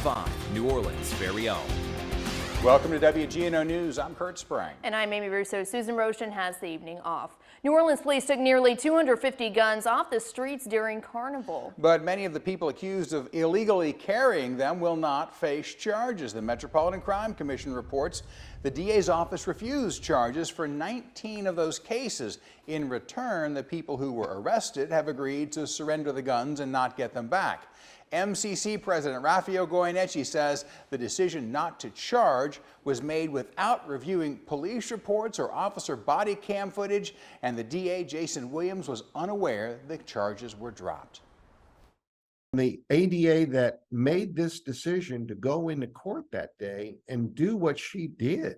5, New Orleans' very own. Welcome to WGNO News. I'm Kurt Sprang. And I'm Amy Russo. Susan Roshan has the evening off. New Orleans police took nearly 250 guns off the streets during Carnival. But many of the people accused of illegally carrying them will not face charges. The Metropolitan Crime Commission reports the DA's office refused charges for 19 of those cases. In return, the people who were arrested have agreed to surrender the guns and not get them back. MCC President Rafael Goyeneche says the decision not to charge was made without reviewing police reports or officer body cam footage, and the DA, Jason Williams, was unaware the charges were dropped. The ADA that made this decision to go into court that day and do what she did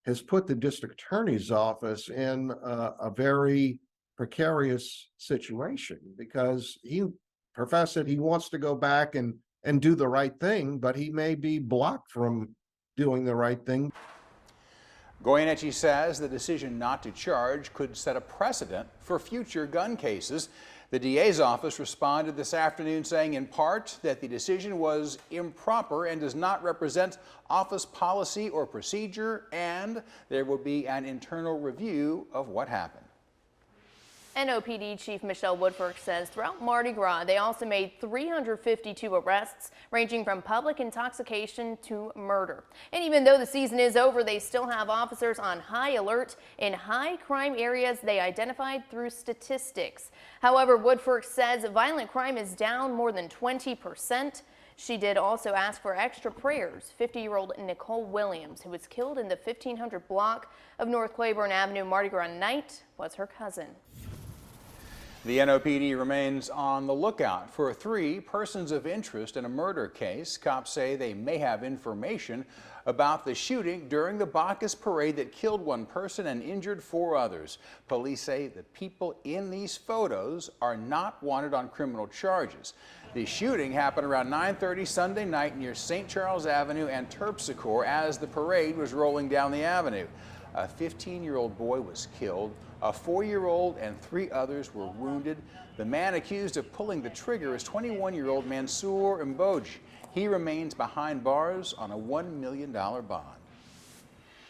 has put the district attorney's office in a very precarious situation, because he professed that he wants to go back and do the right thing, but he may be blocked from doing the right thing. Goyeneche says the decision not to charge could set a precedent for future gun cases. The DA's office responded this afternoon saying in part that the decision was improper and does not represent office policy or procedure, and there will be an internal review of what happened. NOPD Chief Michelle Woodfork says throughout Mardi Gras, they also made 352 arrests, ranging from public intoxication to murder. And even though the season is over, they still have officers on high alert in high crime areas they identified through statistics. However, Woodfork says violent crime is down more than 20%. She did also ask for extra prayers. 50-year-old Nicole Williams, who was killed in the 1500 block of North Claiborne Avenue Mardi Gras night, was her cousin. The NOPD remains on the lookout for 3 persons of interest in a murder case. Cops say they may have information about the shooting during the Bacchus parade that killed 1 person and injured 4 others. Police say the people in these photos are not wanted on criminal charges. The shooting happened around 9:30 Sunday night near St. Charles Avenue and Terpsichore as the parade was rolling down the avenue. A 15-year-old boy was killed. A 4-year-old and 3 others were wounded. The man accused of pulling the trigger is 21-year-old Mansour Mboj. He remains behind bars on a $1 million bond.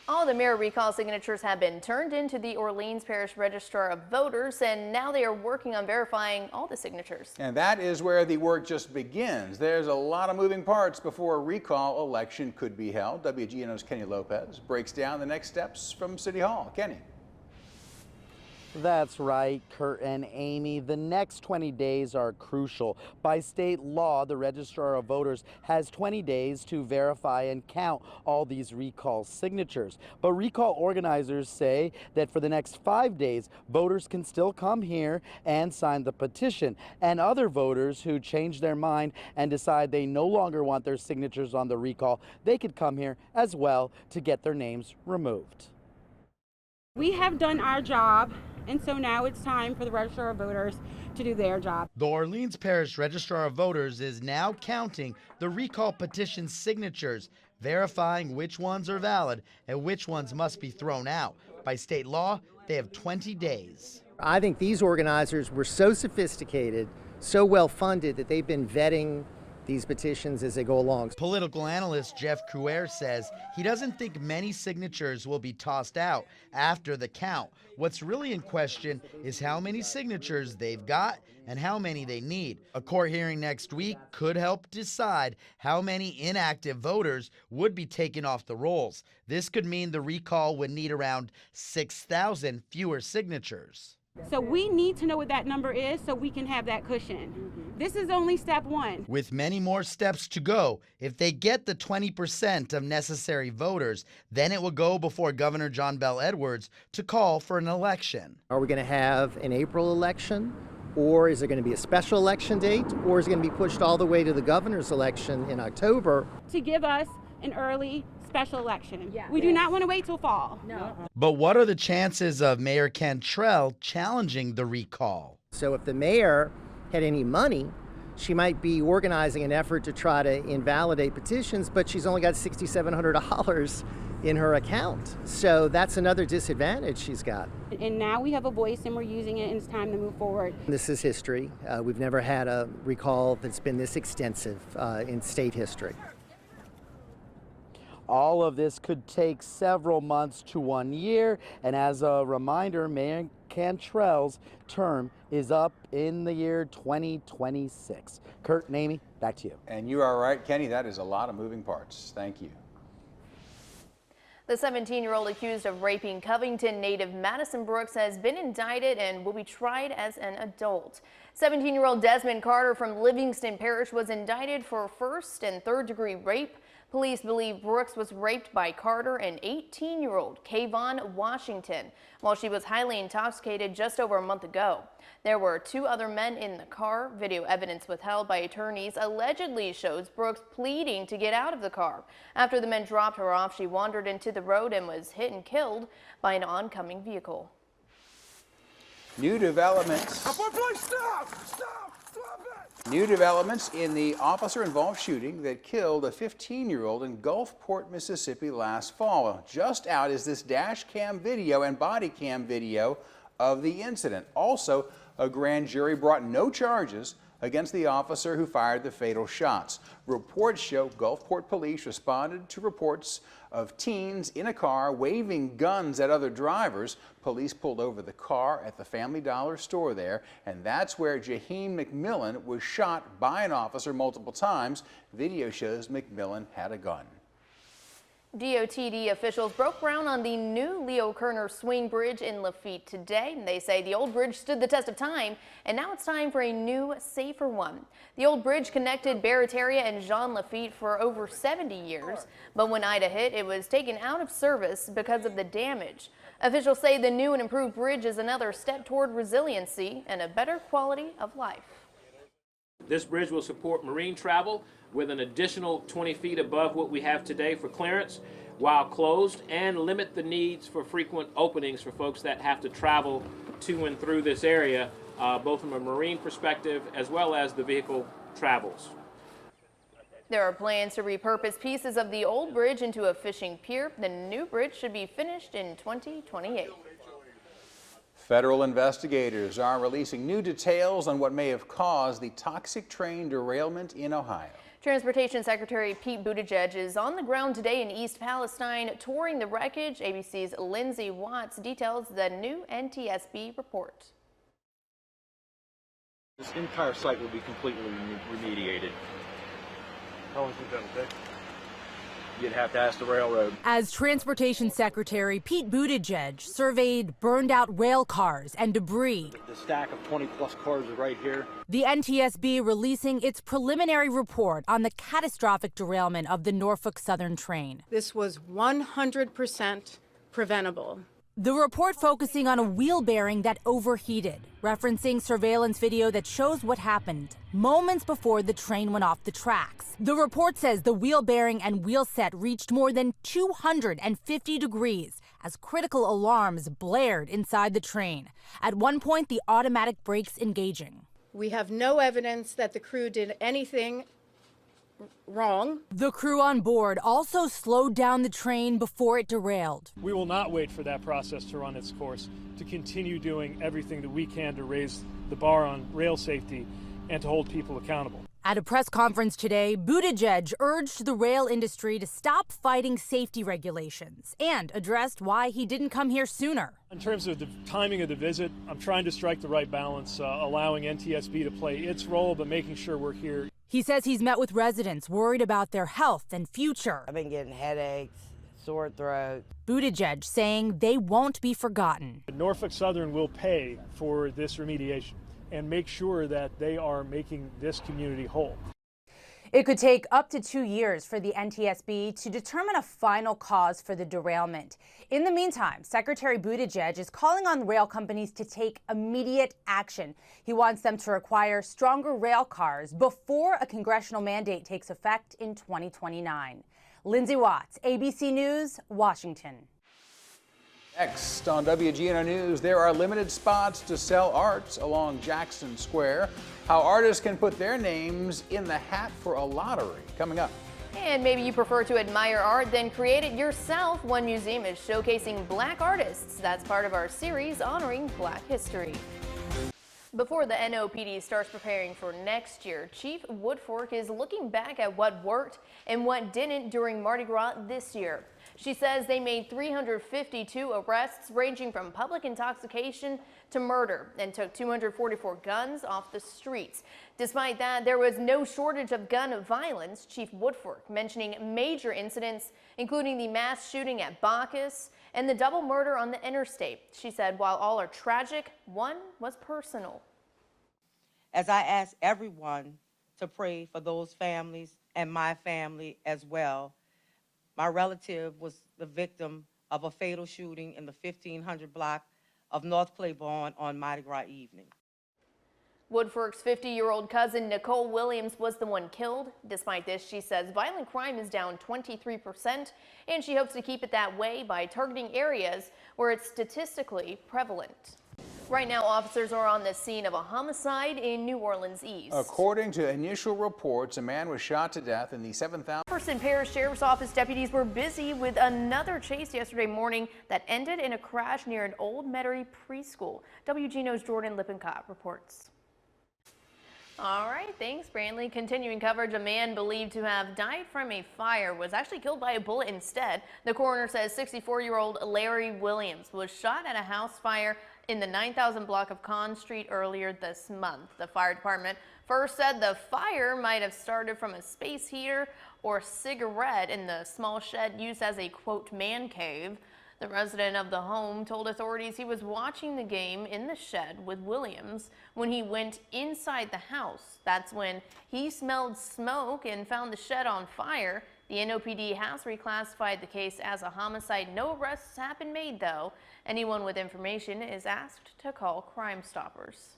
All the mayor recall signatures have been turned into the Orleans Parish Registrar of Voters, and now they are working on verifying all the signatures. And that is where the work just begins. There's a lot of moving parts before a recall election could be held. WGNO's Kenny Lopez breaks down the next steps from City Hall. Kenny. That's right, Kurt and Amy. The next 20 days are crucial. By state law, the Registrar of Voters has 20 days to verify and count all these recall signatures. But recall organizers say that for the next 5 days, voters can still come here and sign the petition. And other voters who change their mind and decide they no longer want their signatures on the recall, they could come here as well to get their names removed. We have done our job, and so now it's time for the Registrar of Voters to do their job. The Orleans Parish Registrar of Voters is now counting the recall petition signatures, verifying which ones are valid and which ones must be thrown out. By state law, they have 20 days. I think these organizers were so sophisticated, so well funded, that they've been vetting these petitions as they go along. Political analyst Jeff Crouer says he doesn't think many signatures will be tossed out after the count. What's really in question is how many signatures they've got and how many they need. A court hearing next week could help decide how many inactive voters would be taken off the rolls. This could mean the recall would need around 6,000 fewer signatures. So we need to know what that number is so we can have that cushion. This is only step 1. With many more steps to go, if they get the 20% of necessary voters, then it will go before Governor John Bel Edwards to call for an election. Are we going to have an April election, or is there going to be a special election date, or is it going to be pushed all the way to the governor's election in October? To give us an early special election. Yeah. We do not want to wait till fall. No. But what are the chances of Mayor Cantrell challenging the recall? So if the mayor had any money, she might be organizing an effort to try to invalidate petitions, but she's only got $6,700 in her account. So that's another disadvantage she's got. And now we have a voice and we're using it, and it's time to move forward. This is history. We've never had a recall that's been this extensive in state history. All of this could take several months to 1 year, and as a reminder, Mayor Cantrell's term is up in the year 2026. Kurt and Amy, back to you. And you are right, Kenny, that is a lot of moving parts. Thank you. The 17-year-old accused of raping Covington native Madison Brooks has been indicted and will be tried as an adult. 17-year-old Desmond Carter from Livingston Parish was indicted for first and third-degree rape. Police believe Brooks was raped by Carter and 18-year-old Kayvon Washington while she was highly intoxicated just over a month ago. There were 2 other men in the car. Video evidence withheld by attorneys allegedly shows Brooks pleading to get out of the car. After the men dropped her off, she wandered into the road and was hit and killed by an oncoming vehicle. New developments. New developments in the officer-involved shooting that killed a 15-year-old in Gulfport, Mississippi last fall. Just out is this dash cam video and body cam video of the incident. Also, a grand jury brought no charges against the officer who fired the fatal shots. Reports show Gulfport police responded to reports of teens in a car waving guns at other drivers. Police pulled over the car at the Family Dollar store there, and that's where Jaheim McMillan was shot by an officer multiple times. Video shows McMillan had a gun. DOTD officials broke ground on the new Leo Kerner Swing Bridge in Lafitte today. They say the old bridge stood the test of time, and now it's time for a new, safer one. The old bridge connected Barataria and Jean Lafitte for over 70 years, but when Ida hit, it was taken out of service because of the damage. Officials say the new and improved bridge is another step toward resiliency and a better quality of life. This bridge will support marine travel with an additional 20 feet above what we have today for clearance while closed, and limit the needs for frequent openings for folks that have to travel to and through this area, both from a marine perspective as well as the vehicle travels. There are plans to repurpose pieces of the old bridge into a fishing pier. The new bridge should be finished in 2028. Federal investigators are releasing new details on what may have caused the toxic train derailment in Ohio. Transportation Secretary Pete Buttigieg is on the ground today in East Palestine touring the wreckage. ABC's Lindsay Watts details the new NTSB report. This entire site will be completely remediated. How long has it been okay? You'd have to ask the railroad. As Transportation Secretary, Pete Buttigieg surveyed burned out rail cars and debris. The stack of 20-plus cars is right here. The NTSB releasing its preliminary report on the catastrophic derailment of the Norfolk Southern train. This was 100% preventable. The report focusing on a wheel bearing that overheated, referencing surveillance video that shows what happened moments before the train went off the tracks. The report says the wheel bearing and wheel set reached more than 250 degrees as critical alarms blared inside the train. At one point, the automatic brakes engaging. We have no evidence that the crew did anything wrong. The crew on board also slowed down the train before it derailed. We will not wait for that process to run its course, to continue doing everything that we can to raise the bar on rail safety and to hold people accountable. At a press conference today, Buttigieg urged the rail industry to stop fighting safety regulations and addressed why he didn't come here sooner. In terms of the timing of the visit, I'm trying to strike the right balance, allowing NTSB to play its role, but making sure we're here. He says he's met with residents worried about their health and future. I've been getting headaches, sore throat. Buttigieg saying they won't be forgotten. Norfolk Southern will pay for this remediation and make sure that they are making this community whole. It could take up to 2 years for the NTSB to determine a final cause for the derailment. In the meantime, Secretary Buttigieg is calling on rail companies to take immediate action. He wants them to require stronger rail cars before a congressional mandate takes effect in 2029. Lindsay Watts, ABC News, Washington. Next on WGNO News, there are limited spots to sell art along Jackson Square. How artists can put their names in the hat for a lottery. Coming up. And maybe you prefer to admire art than create it yourself. One museum is showcasing Black artists. That's part of our series honoring Black history. Before the NOPD starts preparing for next year, Chief Woodfork is looking back at what worked and what didn't during Mardi Gras this year. She says they made 352 arrests ranging from public intoxication to murder and took 244 guns off the streets. Despite that, there was no shortage of gun violence, Chief Woodfork mentioning major incidents, including the mass shooting at Bacchus and the double murder on the interstate. She said while all are tragic, one was personal. As I ask everyone to pray for those families and my family as well, my relative was the victim of a fatal shooting in the 1500 block of North Claiborne on Mardi Gras evening. Woodfork's 50-year-old cousin Nicole Williams was the one killed. Despite this, she says violent crime is down 23%, and she hopes to keep it that way by targeting areas where it's statistically prevalent. Right now, officers are on the scene of a homicide in New Orleans East. According to initial reports, a man was shot to death in the 7,000. Jefferson Parish Sheriff's Office deputies were busy with another chase yesterday morning that ended in a crash near an Old Metairie preschool. WGNO's Jordan Lippincott reports. All right, thanks, Brantley. Continuing coverage, a man believed to have died from a fire was actually killed by a bullet instead. The coroner says 64-year-old Larry Williams was shot at a house fire in the 9,000 block of Conn Street earlier this month. The fire department first said the fire might have started from a space heater or cigarette in the small shed used as a, quote, man cave. The resident of the home told authorities he was watching the game in the shed with Williams when he went inside the house. That's when he smelled smoke and found the shed on fire. The NOPD has reclassified the case as a homicide. No arrests have been made, though. Anyone with information is asked to call Crime Stoppers.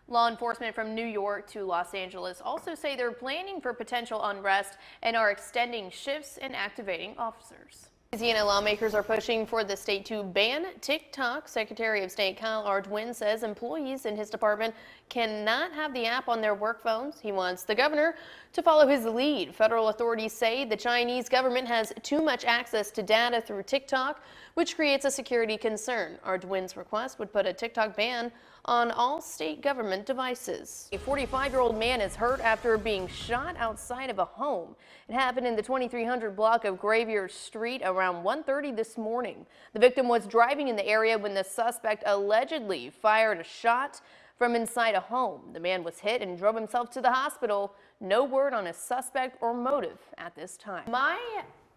Law enforcement from New York to Los Angeles also say they're planning for potential unrest and are extending shifts and activating officers. Louisiana lawmakers are pushing for the state to ban TikTok. Secretary of State Kyle Ardoin says employees in his department cannot have the app on their work phones. He wants the governor to follow his lead. Federal authorities say the Chinese government has too much access to data through TikTok, which creates a security concern. Ardoin's request would put a TikTok ban on all state government devices. A 45-year-old man is hurt after being shot outside of a home. It happened in the 2300 block of Gravier Street around 1:30 this morning. The victim was driving in the area when the suspect allegedly fired a shot from inside a home. The man was hit and drove himself to the hospital. No word on a suspect or motive at this time. My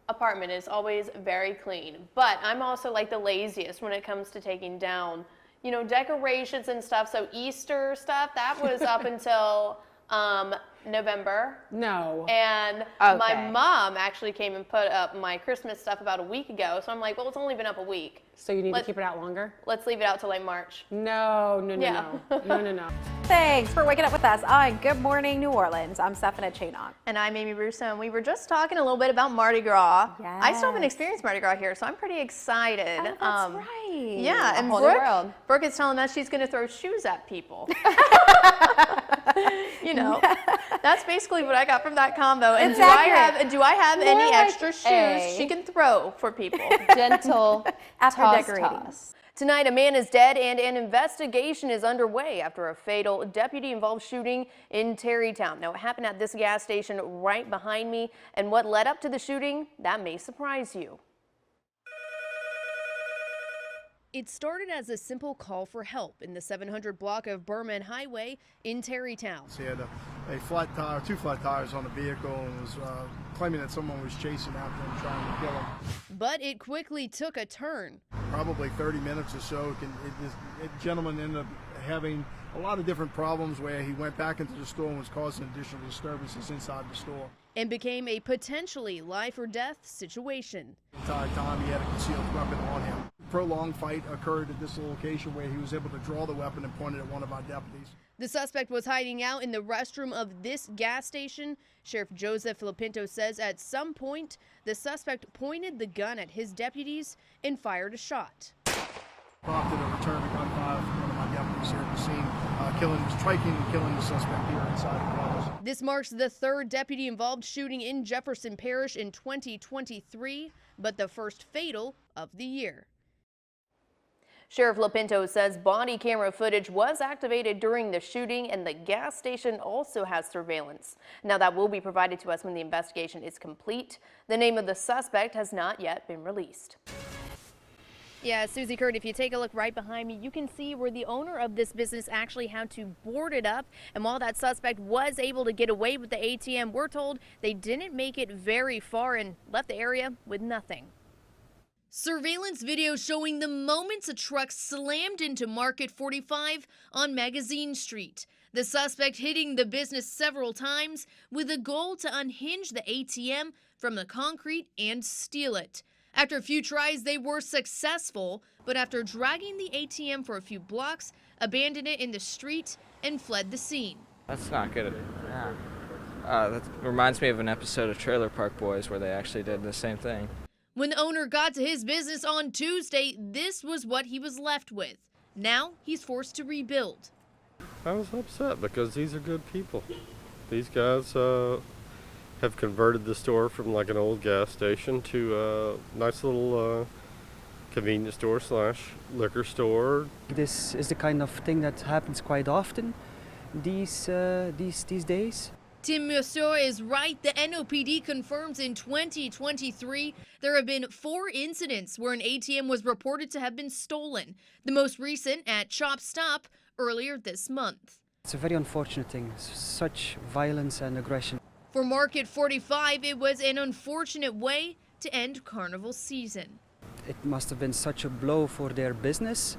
apartment is always very clean, but I'm also like the laziest when it comes to taking down, you know, decorations and stuff. So Easter stuff, that was up until November. No. And my mom actually came and put up my Christmas stuff about a week ago. So I'm like, well, it's only been up a week. So you need to keep it out longer? Let's leave it out till like March. No. Thanks for waking up with us on Good Morning New Orleans. I'm Stephanie Chainong. And I'm Amy Russo, and we were just talking a little bit about Mardi Gras. Yes. I still haven't experienced Mardi Gras here, so I'm pretty excited. Oh, that's right. Yeah, and whole new world. Brooke is telling us she's going to throw shoes at people. You know, that's basically what I got from that combo. And do I have any like extra shoes she can throw for people? Gentle toss. Tonight, a man is dead and an investigation is underway after a fatal deputy-involved shooting in Terrytown. Now, it happened at this gas station right behind me, and what led up to the shooting, that may surprise you. It started as a simple call for help in the 700 block of Berman Highway in Terrytown. He had a flat tire, two flat tires on the vehicle, and was claiming that someone was chasing after him, trying to kill him. But it quickly took a turn. Probably 30 minutes or so, the gentleman ended up having a lot of different problems where he went back into the store and was causing additional disturbances inside the store. And became a potentially life or death situation. The entire time he had a concealed weapon on him. Prolonged fight occurred at this location where he was able to draw the weapon and point it at one of our deputies. The suspect was hiding out in the restroom of this gas station. Sheriff Joseph Filipinto says at some point, the suspect pointed the gun at his deputies and fired a shot. Prompted a return to gunfire from one of my deputies here at the scene, striking and killing the suspect here inside the Palace. This marks the third deputy-involved shooting in Jefferson Parish in 2023, but the first fatal of the year. Sheriff Lapinto says body camera footage was activated during the shooting, and the gas station also has surveillance. Now, that will be provided to us when the investigation is complete. The name of the suspect has not yet been released. Yeah, Susie Kurt, if you take a look right behind me, you can see where the owner of this business actually had to board it up. And while that suspect was able to get away with the ATM, we're told they didn't make it very far and left the area with nothing. Surveillance video showing the moments a truck slammed into Market 45 on Magazine Street. The suspect hitting the business several times with a goal to unhinge the ATM from the concrete and steal it. After a few tries, they were successful, but after dragging the ATM for a few blocks, abandoned it in the street and fled the scene. That's not good. That reminds me of an episode of Trailer Park Boys where they actually did the same thing. When the owner got to his business on Tuesday, this was what he was left with. Now he's forced to rebuild. I was upset because these are good people. These guys have converted the store from like an old gas station to a nice little convenience store / liquor store. This is the kind of thing that happens quite often these days. Tim Monsieur is right. The NOPD confirms in 2023 there have been 4 incidents where an ATM was reported to have been stolen. The most recent at Chop Stop earlier this month. It's a very unfortunate thing, such violence and aggression. For Market 45, it was an unfortunate way to end carnival season. It must have been such a blow for their business.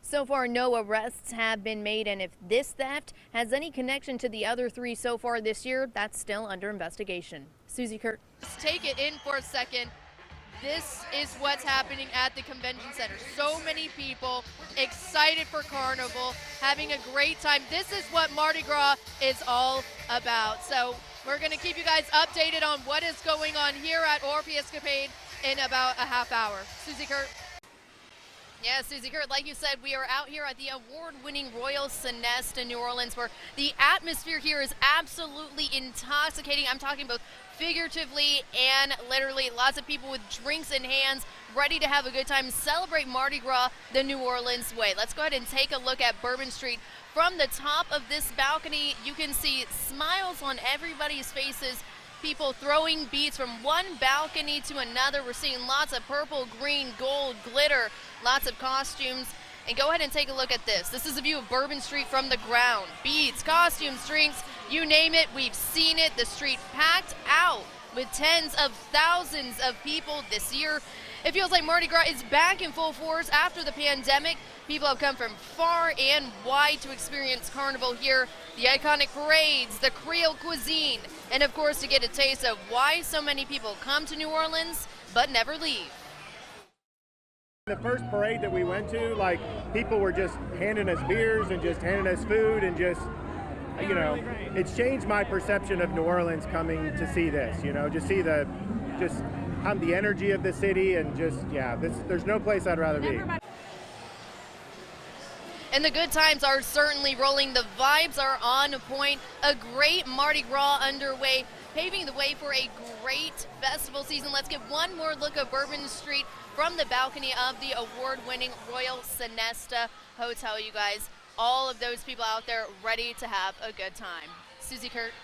So far, no arrests have been made, and if this theft has any connection to the other 3 so far this year, that's still under investigation. Susie Kurt. Let's take it in for a second. This is what's happening at the convention center. So many people excited for Carnival, having a great time. This is what Mardi Gras is all about. So we're going to keep you guys updated on what is going on here at Orphe Escapade in about a half hour. Susie Kurt. Yeah, Susie Kurt, like you said, we are out here at the award-winning Royal Sonesta in New Orleans, where the atmosphere here is absolutely intoxicating. I'm talking both figuratively and literally. Lots of people with drinks in hands, ready to have a good time, celebrate Mardi Gras the New Orleans way. Let's go ahead and take a look at Bourbon Street. From the top of this balcony, you can see smiles on everybody's faces. People throwing beads from one balcony to another. We're seeing lots of purple, green, gold, glitter, lots of costumes. And go ahead and take a look at this. This is a view of Bourbon Street from the ground. Beads, costumes, drinks, you name it, we've seen it. The street packed out with tens of thousands of people this year. It feels like Mardi Gras is back in full force after the pandemic. People have come from far and wide to experience Carnival here. The iconic parades, the Creole cuisine, and of course to get a taste of why so many people come to New Orleans but never leave. The first parade that we went to, like, people were just handing us beers and just handing us food and just, you know, it's changed my perception of New Orleans coming to see this, you know, just see the energy of the city and just, yeah, there's no place I'd rather be. And the good times are certainly rolling. The vibes are on point. A great Mardi Gras underway, paving the way for a great festival season. Let's get one more look at Bourbon Street from the balcony of the award-winning Royal Sonesta Hotel, you guys. All of those people out there ready to have a good time. Susie Kurt.